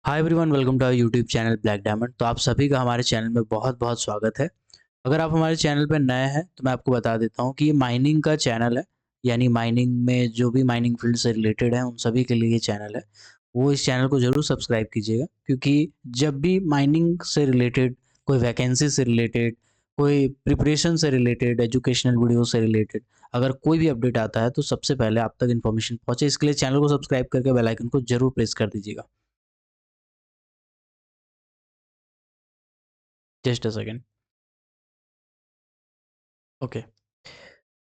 Hi everyone, welcome to our YouTube channel Black Diamond. तो आप सभी का हमारे चैनल में बहुत बहुत स्वागत है। अगर आप हमारे चैनल पर नए हैं तो मैं आपको बता देता हूँ कि ये माइनिंग का चैनल है। यानी माइनिंग में जो भी माइनिंग फील्ड से रिलेटेड है उन सभी के लिए ये चैनल है। वो इस चैनल को ज़रूर सब्सक्राइब कीजिएगा, क्योंकि जब भी माइनिंग से रिलेटेड, कोई वैकेंसी से रिलेटेड, कोई प्रिपरेशन से रिलेटेड, एजुकेशनल वीडियो से रिलेटेड अगर कोई भी अपडेट आता है तो सबसे पहले आप तक इन्फॉर्मेशन पहुँचे, इसके लिए चैनल को सब्सक्राइब करके बेल आइकन को ज़रूर प्रेस कर दीजिएगा। Just a second. ओके।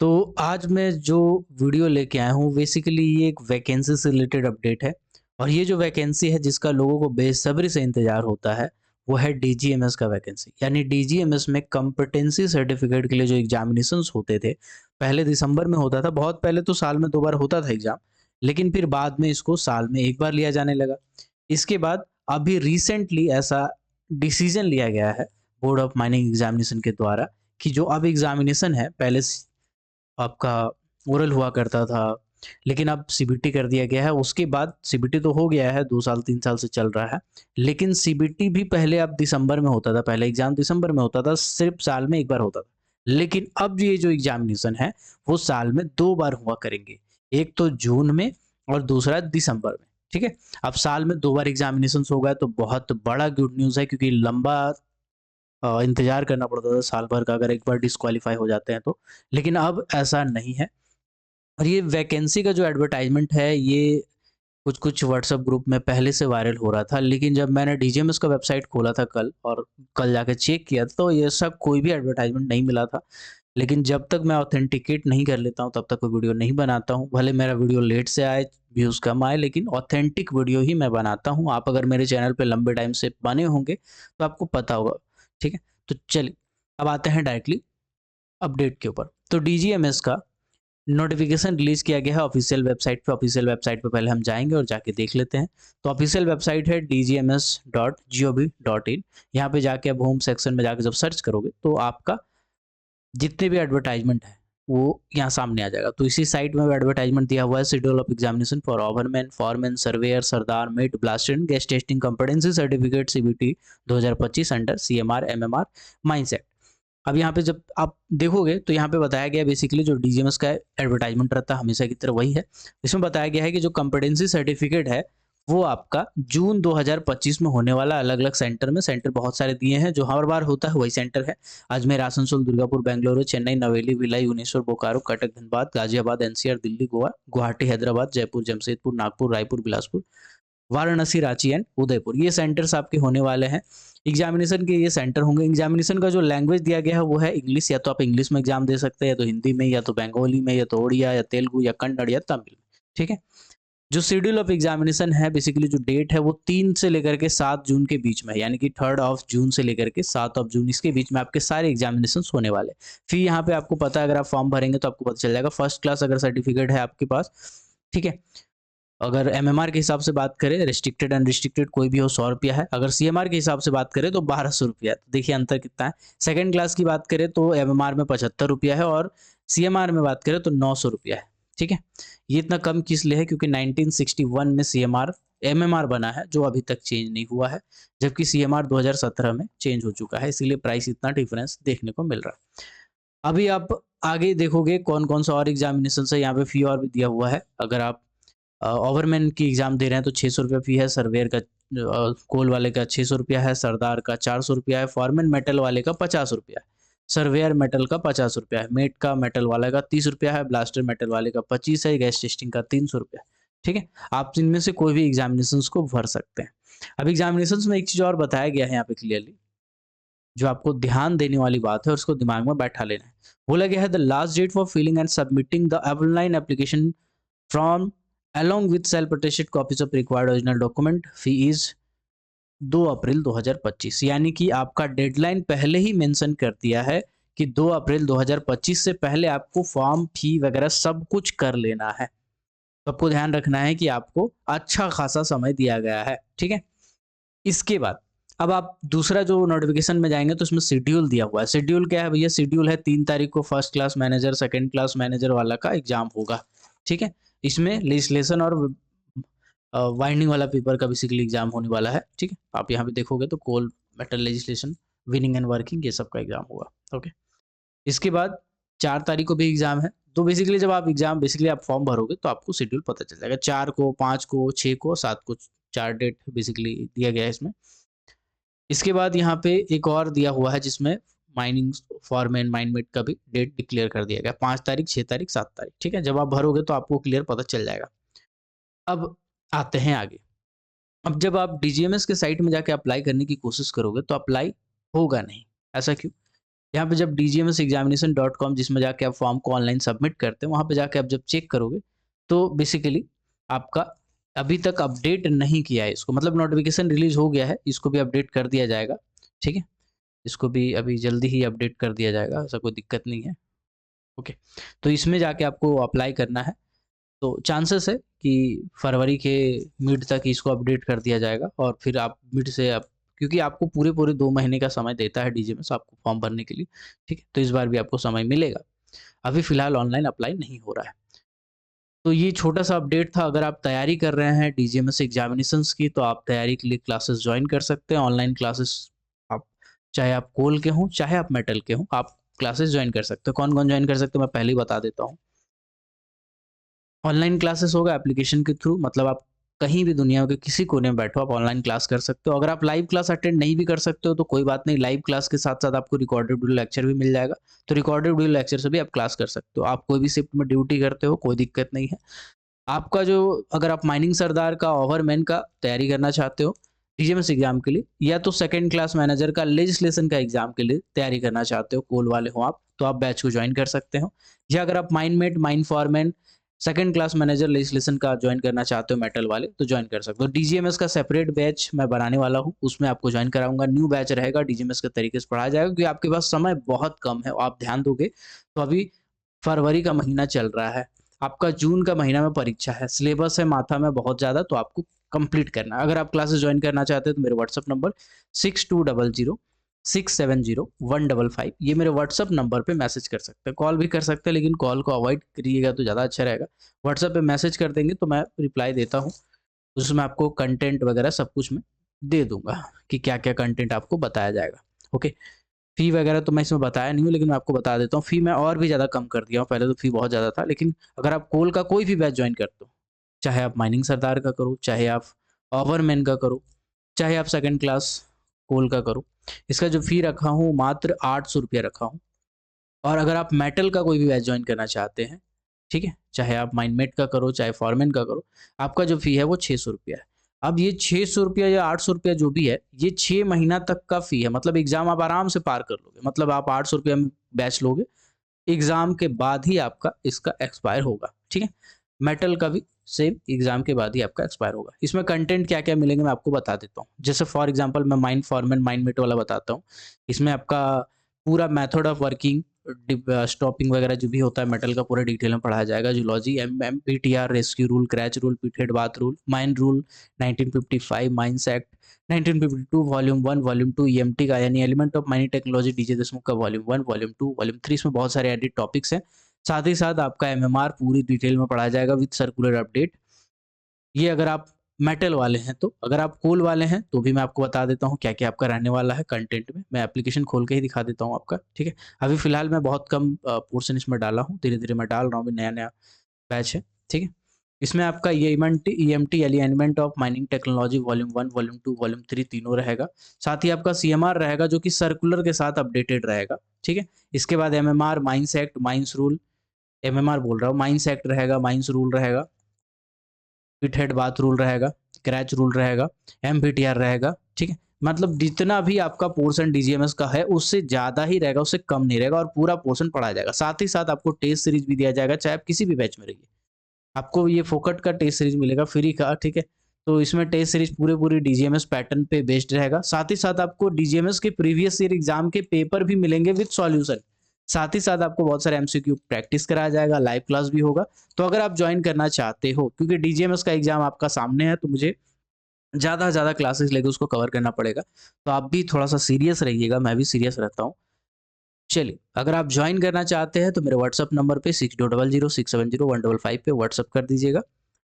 तो आज मैं जो वीडियो लेके आया हूँ बेसिकली ये एक वैकेंसी से रिलेटेड अपडेट है। और ये जो वैकेंसी है जिसका लोगों को बेसब्री से इंतजार होता है वो है डीजीएमएस का वैकेंसी। यानी डीजीएमएस में कंपटेंसी सर्टिफिकेट के लिए जो एग्जामिनेशंस होते थे, पहले दिसंबर में होता था। बहुत पहले तो साल में 2 बार होता था एग्जाम, लेकिन फिर बाद में इसको साल में 1 बार लिया जाने लगा। इसके बाद अभी रिसेंटली ऐसा डिसीजन लिया गया है बोर्ड ऑफ माइनिंग एग्जामिनेशन के द्वारा कि जो अब एग्जामिनेशन है, पहले आपका ओरल हुआ करता था, लेकिन अब सीबीटी कर दिया गया है। उसके बाद सीबीटी तो हो गया है, 2 साल 3 साल से चल रहा है, लेकिन सीबीटी भी पहले अब दिसंबर में होता था, पहले एग्ज़ाम दिसंबर में होता था, सिर्फ़ साल में 1 बार होता था। लेकिन अब ये जो एग्ज़ामिनेशन है, वो साल में 2 बार हुआ करेंगे, एक तो जून में और दूसरा दिसंबर में, ठीक है? अब साल में 2 बार एग्ज़ामिनेशंस हो गए तो बहुत बड़ा गुड न्यूज़ है, क्योंकि लंबा इंतज़ार करना पड़ता था साल भर का अगर एक बार डिस्क्वालीफाई हो जाते हैं तो। लेकिन अब ऐसा नहीं है। और ये वैकेंसी का जो एडवर्टाइज़मेंट है ये कुछ-कुछ व्हाट्सएप ग्रुप में पहले से वायरल हो रहा था, लेकिन जब मैंने डीजीएमएस का वेबसाइट खोला था कल और कल जाके चेक किया था तो ये सब कोई भी एडवर्टाइज़मेंट नहीं मिला था। लेकिन जब तक मैं ऑथेंटिकेट नहीं कर लेता हूँ तब तक कोई वीडियो नहीं बनाता हूँ। भले मेरा वीडियो लेट से आए, व्यूज़ कम आए, लेकिन ऑथेंटिक वीडियो ही मैं बनाता हूँ। आप अगर मेरे चैनल पे लंबे टाइम से बने होंगे तो आपको पता होगा, ठीक है? तो चलिए, अब आते हैं डायरेक्टली अपडेट के ऊपर। तो डीजीएमएस का नोटिफिकेशन रिलीज़ किया गया है ऑफ़िशियल वेबसाइट पे। ऑफ़िशियल वेबसाइट पे पहले हम जाएँगे और जाके देख लेते हैं। तो ऑफ़िशियल वेबसाइट है dgms.gov.in। यहाँ पे जाके अब होम सेक्शन में जाके जब सर्च करोगे तो आपका जितने भी एडवर्टाइज़मेंट है, वो यहाँ सामने आ जाएगा। तो इसी साइट में एडवर्टाइज़मेंट दिया हुआ है, schedule of examination for overman, foreman, surveyor, सरदार, mate, blaster and gas testing competency certificate CBT 2025 under CMR, MMR, mindset. अब यहाँ पे जब आप देखोगे तो यहाँ पे बताया गया है बेसिकली जो डीजीएमएस का एडवर्टाइजमेंट रहता है हमेशा की तरह वही है। इसमें बताया गया है कि जो कॉम्पिटेंसी सर्टिफिकेट है वो आपका जून 2025 में होने वाला, अलग-अलग सेंटर में, सेंटर बहुत सारे दिए हैं, जो हर बार होता है वही सेंटर है। अजमेर, आसनसोल, दुर्गापुर, बेंगलुरु, चेन्नई, नवेली, भिलाई, भुवनेश्वर, बोकारो, कटक, धनबाद, गाजियाबाद, एनसीआर, दिल्ली, गोवा, गुवाहाटी, हैदराबाद, जयपुर, जमशेदपुर, नागपुर, रायपुर, बिलासपुर, वाराणसी, रांची एंड उदयपुर। ये सेंटर्स आपके होने वाले हैं। एग्जामिनेशन के ये सेंटर होंगे। एग्जामिनेशन का जो लैंग्वेज दिया गया है वो है इंग्लिश। या तो आप इंग्लिश में एग्जाम दे सकते हैं, या तो हिंदी में, या तो बंगाली में, या तो ओडिया, या तेलुगु, या कन्नड़, या तमिल। ठीक है? जो शेड्यूल ऑफ एग्जामिनेशन है, बेसिकली जो डेट है वो 3 से लेकर के 7 जून के बीच में है, यानी कि 3rd ऑफ जून से लेकर के 7 ऑफ जून, इसके बीच में आपके सारे एग्जामिनेशंस होने वाले हैं। फिर यहाँ पे आपको पता है, अगर आप फॉर्म भरेंगे तो आपको पता चल जाएगा। फर्स्ट क्लास अगर सर्टिफिकेट है आपके पास, ठीक है? अगर एमएमआर के हिसाब से बात करें, रिस्ट्रिक्टेड अनरिस्ट्रिक्टेड कोई भी हो, 100 रुपया है। अगर सीएमआर के हिसाब से बात करें तो 1200 रुपया है। तो देखिए अंतर कितना है। सेकंड क्लास की बात करें तो एमएमआर में 75 रुपया है और सीएमआर में बात करें तो 900 रुपया है। ठीक है? ये इतना कम किस लिए है? क्योंकि 1961 में सीएमआर एमएमआर बना है, जो अभी तक चेंज नहीं हुआ है, जबकि सीएमआर 2017 में चेंज हो चुका है, इसीलिए प्राइस इतना डिफरेंस देखने को मिल रहा है। अभी आप आगे देखोगे कौन-कौन सा और एग्जामिनेशन है, यहाँ पे फी और भी दिया हुआ है। अगर आप ओवरमैन की एग्ज़ाम दे रहे हैं तो 600 रुपया फ़ी है, सर्वेयर का कोल वाले का 600 रुपया है, सरदार का 400 रुपया है, फॉरमैन मेटल वाले का 50 रुपया है, सर्वेयर मेटल का 50 रुपया है, मेट का मेटल वाले का 30 रुपया है, ब्लास्टर मेटल वाले का 25 है, गैस टेस्टिंग का 300 रुपया है। ठीक है? आप इनमें से कोई भी एग्ज़ामिनेशंस को भर सकते हैं। अब एग्ज़ामिनेशंस में एक चीज़ और बताया गया है यहाँ पे क्लियरली, जो आपको ध्यान देने वाली बात है और उसको दिमाग में बैठा लेना है। बोला गया है the last date for filling and submitting the online application from along with self attested copies of required original document fee is 2 अप्रैल 2025। यानी कि आपका डेडलाइन पहले ही मेंशन कर दिया है कि 2 अप्रैल 2025 से पहले आपको फॉर्म, फी वगैरह सब कुछ कर लेना है। तो आपको ध्यान रखना है कि आपको अच्छा खासा समय दिया गया है, ठीक है? इसके बाद अब आप दूसरा जो नोटिफिकेशन में जाएँगे तो उसमें शेड्यूल दिया हुआ है। शेड्यूल क्या है भैया? शेड्यूल है 3 तारीख को first class manager, second class manager वाला का एग्ज़ाम होगा, ठीक है? इसमें लेजिस्लेशन और वाइंडिंग वाला पेपर का बेसिकली एग्जाम होने वाला है। ठीक है, आप यहाँ पे देखोगे तो coal metal legislation, winning and working, ये सब का एग्जाम होगा। ओके, इसके बाद 4 तारीख को भी एग्जाम है। तो बेसिकली जब आप एग्जाम बेसिकली आप फॉर्म भरोगे तो आपको शेड्यूल पता चल जाएगा, 4 को, 5 को, 6 को, 7 को, 4 डेट बेसिकली दिया गया है इसमें। इसके बाद यहाँ पे एक और दिया हुआ है जिसमें माइनिंग फॉरमैन माइनमेट का भी डेट डिक्लेयर कर दिया गया, 5 तारीख, 6 तारीख, 7 तारीख। ठीक है, जब आप भरोगे तो आपको क्लियर पता चल जाएगा। अब आते हैं आगे। अब जब आप डीजीएमएस के साइट में जाके अप्लाई करने की कोशिश करोगे तो अप्लाई होगा नहीं। ऐसा क्यों? यहाँ पे जब dgmsexamination.com जिसमें जाके आप फॉर्म को ऑनलाइन सबमिट करते हैं, वहाँ पे जाके आप जब चेक करोगे तो बेसिकली आपका अभी तक अपडेट नहीं किया है इसको, मतलब नोटिफिकेशन रिलीज हो गया है, इसको भी अपडेट कर दिया जाएगा। ठीक है, इसको भी अभी जल्दी ही अपडेट कर दिया जाएगा, ऐसा कोई दिक्कत नहीं है। ओके, तो इसमें जाके आपको अप्लाई करना है। तो चांसेस है कि फरवरी के मिड तक इसको अपडेट कर दिया जाएगा, और फिर आप मिड से आप, क्योंकि आपको पूरे 2 महीने का समय देता है डीजीएमएस आपको फॉर्म भरने के लिए। ठीक है, तो इस बार भी आपको समय मिलेगा। अभी फिलहाल ऑनलाइन अप्लाई नहीं हो रहा है। तो ये छोटा सा अपडेट था। अगर आप तैयारी कर रहे हैं डीजीएमएस एग्जामिनेशंस की तो आप तैयारी के लिए क्लासेस ज्वाइन कर सकते हैं, ऑनलाइन क्लासेस। आप चाहे आप कोल के हों चाहे आप मेटल के हों, आप क्लासेस ज्वाइन कर सकते हो। कौन कौन ज्वाइन कर सकते हो मैं पहले ही बता देता हूँ। ऑनलाइन क्लासेस होगा एप्लीकेशन के थ्रू, मतलब आप कहीं भी दुनिया के किसी कोने में बैठो आप ऑनलाइन क्लास कर सकते हो। अगर आप लाइव क्लास अटेंड नहीं भी कर सकते हो तो कोई बात नहीं, लाइव क्लास के साथ साथ आपको रिकॉर्डेड वीडियो लेक्चर भी मिल जाएगा। तो रिकॉर्डेड वीडियो लेक्चर से भी आप क्लास कर सकते हो। आप कोई भी शिफ्ट में ड्यूटी करते हो कोई दिक्कत नहीं है। आपका जो, अगर आप माइनिंग सरदार का, ओवरमैन का तैयारी करना चाहते हो डीजीएमएस एग्जाम के लिए, या तो सेकंड क्लास मैनेजर का लेजिस्लेशन का एग्जाम के लिए तैयारी करना चाहते हो, कोल वाले हो आप, तो आप बैच को ज्वाइन कर सकते हो। या अगर आप mine mate, mine foreman, second class manager legislation का ज्वाइन करना चाहते हो मेटल वाले, तो ज्वाइन कर सकते हो। डीजीएमएस का सेपरेट बैच मैं बनाने वाला हूँ, उसमें आपको ज्वाइन कराऊंगा। न्यू बैच रहेगा, डीजीएमएस के तरीके से पढ़ाया जाएगा, क्योंकि आपके पास समय बहुत कम है। आप ध्यान दोगे तो अभी फरवरी का महीना चल रहा है, आपका जून का महीना में परीक्षा है, सिलेबस है माथा में बहुत ज़्यादा, तो आपको कंप्लीट करना है। अगर आप क्लासेस ज्वाइन करना चाहते हैं तो मेरे व्हाट्सअप नंबर 6200670155, ये मेरे व्हाट्सअप नंबर पे मैसेज कर सकते हैं। कॉल भी कर सकते हैं, लेकिन कॉल को अवॉइड करिएगा तो ज़्यादा अच्छा रहेगा। व्हाट्सअप पे मैसेज कर देंगे तो मैं रिप्लाई देता हूँ, उसमें आपको कंटेंट वगैरह सब कुछ मैं दे दूंगा कि क्या क्या कंटेंट आपको बताया जाएगा। ओके, फ़ी वगैरह तो मैं इसमें बताया नहीं हूँ, लेकिन मैं आपको बता देता हूँ। फ़ी मैं और भी ज़्यादा कम कर दिया हूँ, पहले तो फ़ी बहुत ज़्यादा था, लेकिन अगर आप कोल का कोई भी बैच ज्वाइन करते हो, चाहे आप माइनिंग सरदार का करो, चाहे आप ओवरमैन का करो, चाहे आप सेकंड क्लास कोल का करो, इसका जो फ़ी रखा हूँ मात्र 800 रुपया रखा हूँ। और अगर आप मेटल का कोई भी बैच ज्वाइन करना चाहते हैं, ठीक है, चाहे आप माइनमेट का करो चाहे फॉरमैन का करो, आपका जो फ़ी है वो 600 रुपया है। अब ये 600 रुपया या 800 रुपया जो भी है, ये 6 महीना तक का फ़ी है, मतलब एग्ज़ाम आप आराम से पार कर लोगे। मतलब आप 800 रुपया में बैच लोगे, एग्ज़ाम के बाद ही आपका इसका एक्सपायर होगा। ठीक है, मेटल का भी सेम एग्ज़ाम के बाद ही आपका एक्सपायर होगा। इसमें कंटेंट क्या-क्या मिलेंगे मैं आपको बता देता हूँ। जैसे फॉर एग्ज़ाम्पल मैं माइन फॉरमैन, माइनमेट वाला बताता हूँ। इसमें आपका पूरा मेथड ऑफ वर्किंग, स्टॉपिंग वगैरह जो भी होता है मेटल का पूरा डिटेल में पढ़ाया जाएगा। Zoology, MPTR, rescue rule, creche rule, pithead bath rule, mine rule, 1955 mines act, 1952 volume 1, volume 2 EMT का यानी element of mining technology DJ Deshmukh का वॉल्यूम 1, वॉल्यूम 2, वॉल्यूम 3, इसमें बहुत सारे एडिट टॉपिक्स हैं। साथ ही साथ आपका एमएमआर पूरी डिटेल में पढ़ाया जाएगा विद सर्कुलर अपडेट। ये अगर आप मेटल वाले हैं, तो अगर आप कोल वाले हैं तो भी मैं आपको बता देता हूँ क्या-क्या आपका रहने वाला है कंटेंट में। मैं एप्लीकेशन खोल के ही दिखा देता हूँ आपका, ठीक है। अभी फ़िलहाल मैं बहुत कम पोर्शन इसमें डाला हूँ, धीरे-धीरे मैं डाल रहा हूँ, अभी नया-नया बैच है, ठीक है। इसमें आपका ये EMT element of mining technology volume 1, volume 2, volume 3 तीनों रहेगा। साथ ही आपका सीएमआर रहेगा जो कि सर्कुलर के साथ अपडेटेड रहेगा, ठीक है। इसके बाद MMR, mines act, mines rule, MMR बोल रहा हूँ, माइंस एक्ट रहेगा, माइंस रूल रहेगा, पिटहेड बाथ रूल रहेगा, क्रैच रूल रहेगा, एमपीटीआर रहेगा, ठीक है। मतलब जितना भी आपका पोर्शन डीजीएमएस का है उससे ज़्यादा ही रहेगा, उससे कम नहीं रहेगा, और पूरा पोर्शन पढ़ाया जाएगा। साथ ही साथ आपको टेस्ट सीरीज भी दिया जाएगा, चाहे आप किसी भी बैच में रहिए। आपको ये फोकट का टेस्ट सीरीज मिलेगा फ्री का, ठीक है। तो इसमें टेस्ट सीरीज पूरे डीजीएमएस पैटर्न पे बेस्ड रहेगा। साथ ही साथ आपको डीजीएमएस के प्रीवियस ईयर एग्जाम के पेपर भी मिलेंगे विद सॉल्यूशन। साथ ही साथ आपको बहुत सारे एमसीक्यू प्रैक्टिस कराया जाएगा, लाइव क्लास भी होगा। तो अगर आप ज्वाइन करना चाहते हो, क्योंकि डीजीएमएस का एग्जाम आपका सामने है, तो मुझे ज़्यादा से ज़्यादा क्लासेस लेके उसको कवर करना पड़ेगा। तो आप भी थोड़ा सा सीरियस रहिएगा, मैं भी सीरियस रहता हूँ। चलिए, अगर आप ज्वाइन करना चाहते हैं तो मेरे व्हाट्सअप नंबर पे 6200670155 पे व्हाट्सअप कर दीजिएगा।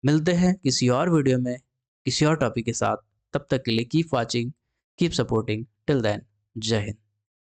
मिलते हैं किसी और वीडियो में। किसी और टॉपिक के साथ। तब तक के लिए keep watching, keep supporting. Till then, जय हिंद।